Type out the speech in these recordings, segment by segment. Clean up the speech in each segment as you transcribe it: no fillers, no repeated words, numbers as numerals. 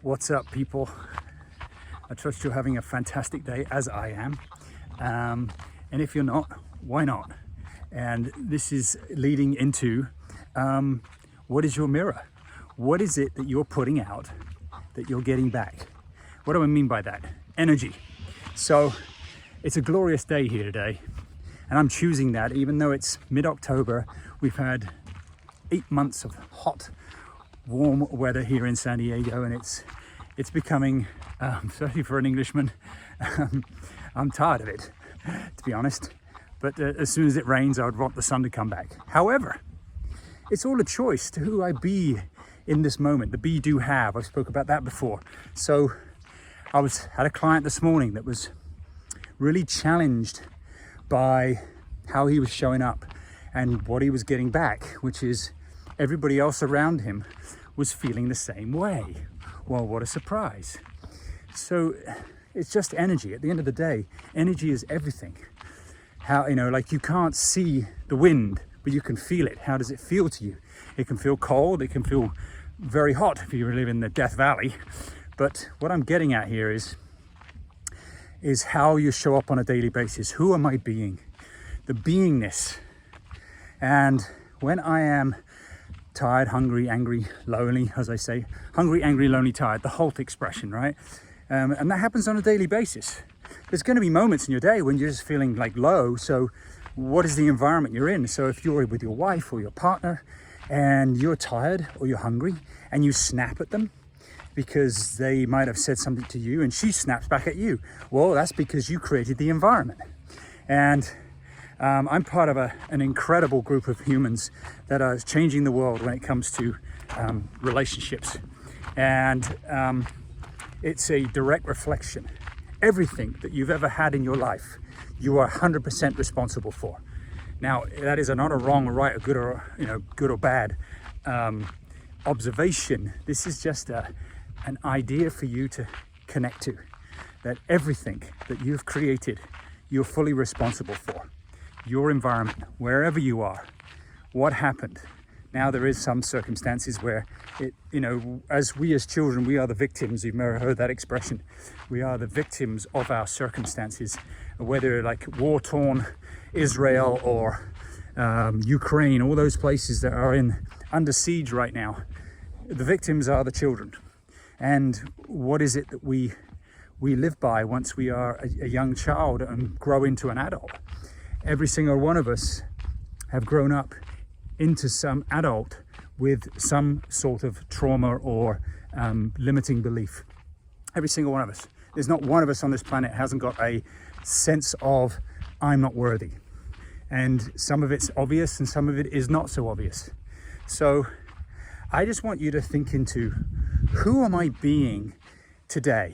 What's up, people? I trust you're having a fantastic day, as I am. And if you're not, why not? And this is leading into what is your mirror? What is it that you're putting out that you're getting back? What do I mean by that? Energy. So it's a glorious day here today, and I'm choosing that even though it's mid-October. We've had 8 months of hot, warm weather here in San Diego, and it's becoming, especially for an Englishman, I'm tired of it, to be honest. But as soon as it rains, I would want the sun to come back. However, it's all a choice to who I be in this moment. The be, do, have. I spoke about that before. So I had a client this morning that was really challenged by how he was showing up and what he was getting back, which is everybody else around him was feeling the same way. Well, what a surprise. So it's just energy. At the end of the day, energy is everything. How, like, you can't see the wind, but you can feel it. How does it feel to you? It can feel cold, it can feel very hot if you live in the Death Valley. But what I'm getting at here is how you show up on a daily basis. Who am I being? The beingness. And when I am tired, hungry, angry, lonely, as I say, hungry, angry, lonely, tired, the Holt expression, right? And that happens on a daily basis. There's going to be moments in your day when you're just feeling like low. So what is the environment you're in? So if you're with your wife or your partner and you're tired or you're hungry and you snap at them because they might have said something to you and she snaps back at you, well, that's because you created the environment. And I'm part of an incredible group of humans that are changing the world when it comes to relationships. And it's a direct reflection. Everything that you've ever had in your life, you are 100% responsible for. Now, that is not a wrong or right or good or bad observation. This is just an idea for you to connect to, that everything that you've created, you're fully responsible for. Your environment, wherever you are, what happened. Now, there is some circumstances where as children, we are the victims. You've never heard that expression. We are the victims of our circumstances, whether like war-torn Israel or Ukraine, all those places that are under siege right now. The victims are the children. And what is it that we live by once we are a young child and grow into an adult? Every single one of us have grown up into some adult with some sort of trauma or limiting belief. Every single one of us. There's not one of us on this planet hasn't got a sense of, I'm not worthy. And some of it's obvious and some of it is not so obvious. So I just want you to think into, who am I being today?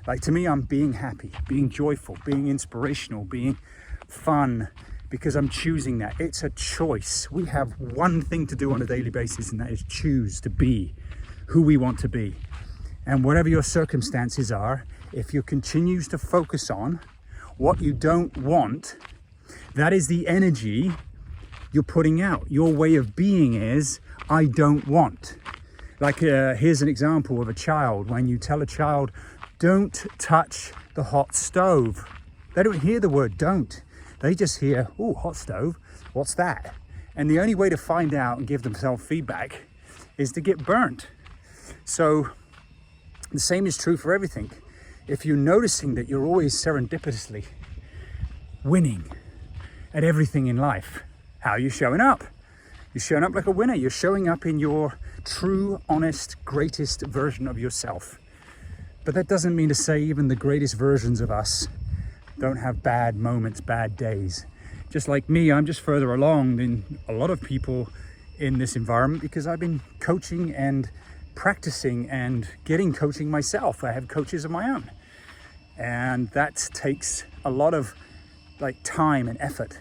Like, to me, I'm being happy, being joyful, being inspirational, being fun, because I'm choosing that. It's a choice. We have one thing to do on a daily basis, and that is choose to be who we want to be. And whatever your circumstances are, if you continue to focus on what you don't want, that is the energy you're putting out. Your way of being is, I don't want. Like, here's an example of a child. When you tell a child, don't touch the hot stove, they don't hear the word don't. They just hear, oh, hot stove, what's that? And the only way to find out and give themselves feedback is to get burnt. So the same is true for everything. If you're noticing that you're always serendipitously winning at everything in life, how are you showing up? You're showing up like a winner. You're showing up in your true, honest, greatest version of yourself. But that doesn't mean to say even the greatest versions of us don't have bad moments, bad days. Just like me, I'm just further along than a lot of people in this environment because I've been coaching and practicing and getting coaching myself. I have coaches of my own. And that takes a lot of time and effort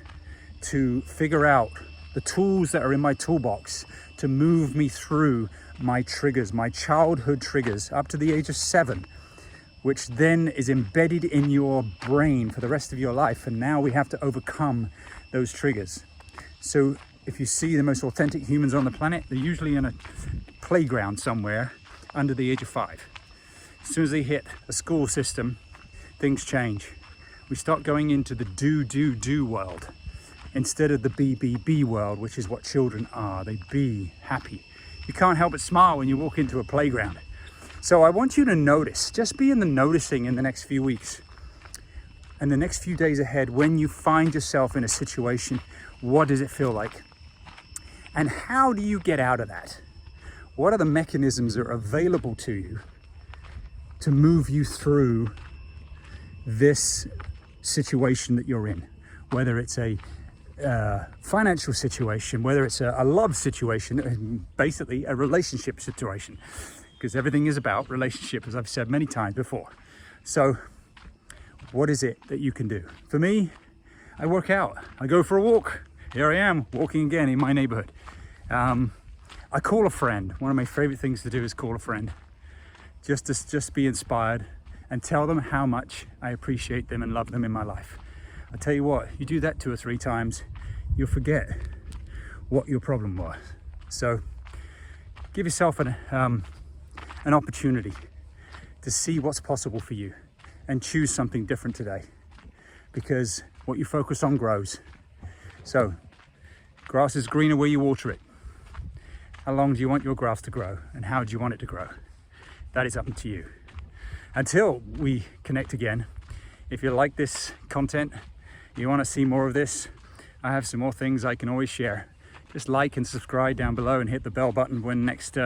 to figure out the tools that are in my toolbox to move me through my triggers, my childhood triggers up to the age of 7, which then is embedded in your brain for the rest of your life. And now we have to overcome those triggers. So if you see the most authentic humans on the planet, they're usually in a playground somewhere under the age of 5. As soon as they hit a school system, things change. We start going into the do world instead of the be world, which is what children are. They be happy. You can't help but smile when you walk into a playground. So I want you to notice, just be in the noticing in the next few weeks and the next few days ahead. When you find yourself in a situation, what does it feel like? And how do you get out of that? What are the mechanisms that are available to you to move you through this situation that you're in? Whether it's a financial situation, whether it's a love situation, basically a relationship situation, because everything is about relationship, as I've said many times before. So what is it that you can do? For me, I work out. I go for a walk. Here I am walking again in my neighborhood. I call a friend. One of my favorite things to do is call a friend, just to be inspired and tell them how much I appreciate them and love them in my life. I tell you what, you do that 2 or 3 times, you'll forget what your problem was. So give yourself an opportunity to see what's possible for you and choose something different today, because what you focus on grows. So grass is greener where you water it. How long do you want your grass to grow, and how do you want it to grow? That is up to you. Until we connect again, if you like this content, you want to see more of this, I have some more things I can always share. Just like and subscribe down below and hit the bell button when next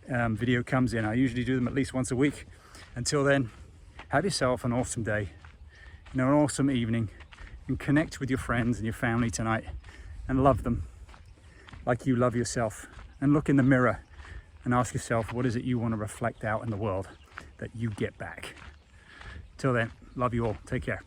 video comes in. I usually do them at least once a week. Until then, have yourself an awesome day, an awesome evening, and connect with your friends and your family tonight and love them like you love yourself. And look in the mirror and ask yourself, what is it you want to reflect out in the world that you get back? Till then, love you all. Take care.